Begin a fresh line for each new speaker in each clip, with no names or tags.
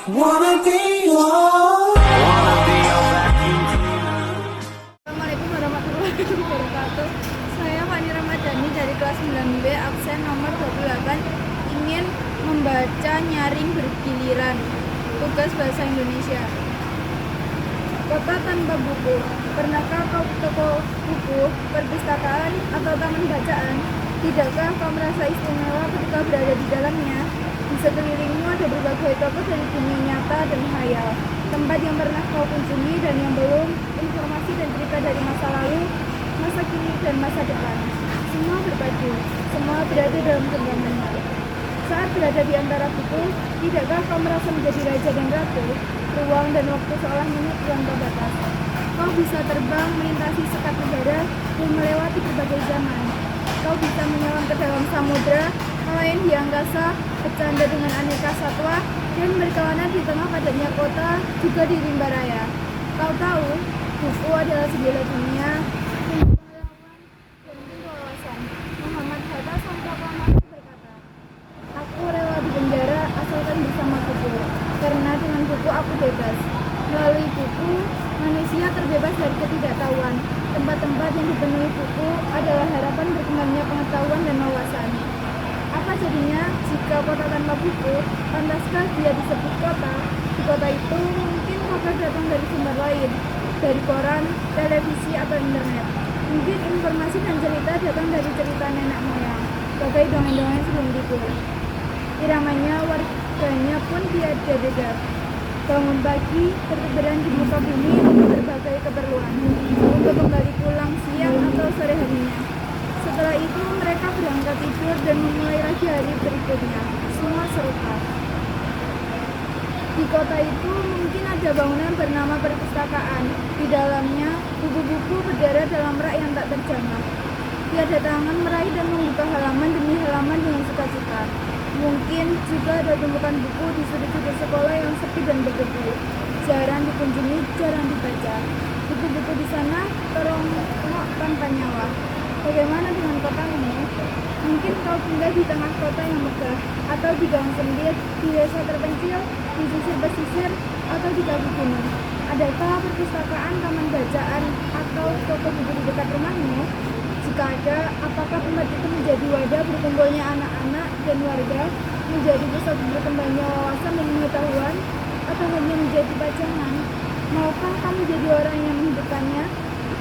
Assalamualaikum warahmatullahi wabarakatuh. Saya Fani Ramadhani dari kelas 9B absen nomor 28 ingin membaca nyaring bergiliran. Tugas bahasa Indonesia. Kota tanpa buku. Pernahkah kau ke toko buku, perpustakaan, atau taman bacaan? Tidakkah kau merasa istimewa ketika berada di dalamnya? Di sekelilingmu ada berbagai toko dari dunia nyata dan khayal. Tempat yang pernah kau kunjungi dan yang belum, informasi dan cerita dari masa lalu, masa kini, dan masa depan. Semua berpadu, semua berada dalam genggamannya. Saat berada di antara buku, tidakkah kau merasa menjadi raja dan ratu? Ruang dan waktu seolah menit tanpa batas. Kau bisa terbang melintasi sekat udara dan melewati berbagai zaman. Kau bisa menyelam ke dalam samudra, melayang di angkasa, bercanda dengan aneka satwa, dan berkelana di tengah padatnya kota, juga di rimba raya. Kau tahu, buku adalah segala dunia, pengalaman, dan pintu wawasan. Muhammad Hatta sang proklamator berkata, "Aku rela di penjara asalkan bersama buku, karena dengan buku aku bebas." Melalui buku, manusia terbebas dari ketidaktahuan. Tempat-tempat yang dipenuhi buku adalah harapan berkembangnya pengetahuan dan wawasan. Apa jadinya jika kota tanpa buku? Pantaskah dia disebut kota? Di kota itu mungkin kabar datang dari sumber lain, dari koran, televisi, atau internet. Mungkin informasi dan cerita datang dari cerita nenek moyang, bagai dongeng-dongeng sebelum tidur. Iramanya, warganya pun tiada beda. Bangun pagi, bertebaran di muka bumi untuk berbagai keperluan, untuk kembali pulang siang atau sore harinya. Setelah itu mereka berangkat tidur dan memulai lagi hari berikutnya. Semua serupa. Di kota itu mungkin ada bangunan bernama perpustakaan. Di dalamnya buku-buku berderet dalam rak yang tak terjamah. Tiada tangan meraih dan membuka halaman demi halaman dengan sukacita. Mungkin juga ada tumpukan buku di sudut-sudut sekolah yang sepi dan berdebu. Jarang dikunjungi, jarang dibaca. Buku-buku di sana teronggok tanpa nyawa. Bagaimana dengan kotamu? Mungkin kau tinggal di tengah kota yang megah, atau di gang sempit, di desa terpencil, di sisir pesisir, atau di kaki gunung. Adakah perpustakaan, taman bacaan, atau toko buku di dekat rumahmu? Jika ada, apakah tempat itu menjadi wadah berkumpulnya anak-anak dan warga, menjadi pusat berkembangnya wawasan dan pengetahuan, atau hanya menjadi pajangan? Maukah kamu jadi orang yang menghidupkannya?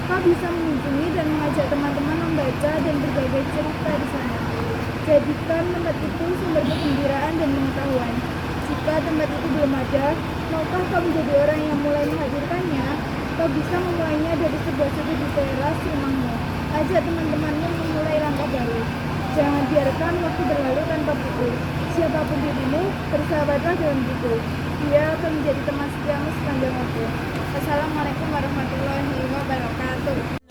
Kau bisa mengunjungi dan mengajak teman-teman membaca dan berbagai cerita di sana. Jadikan tempat itu sumber kegembiraan dan pengetahuan. Jika tempat itu belum ada, maukah kau menjadi orang yang mulai menghadirkannya? Kau bisa memulainya dari sebuah sudut di teras rumahmu. Ajak teman-temanmu memulai langkah baru. Jangan biarkan waktu berlalu tanpa buku. Siapapun dirimu, bersahabatlah dengan buku. Dia akan menjadi teman setiamu sepanjang waktu. Assalamualaikum warahmatullahi wabarakatuh.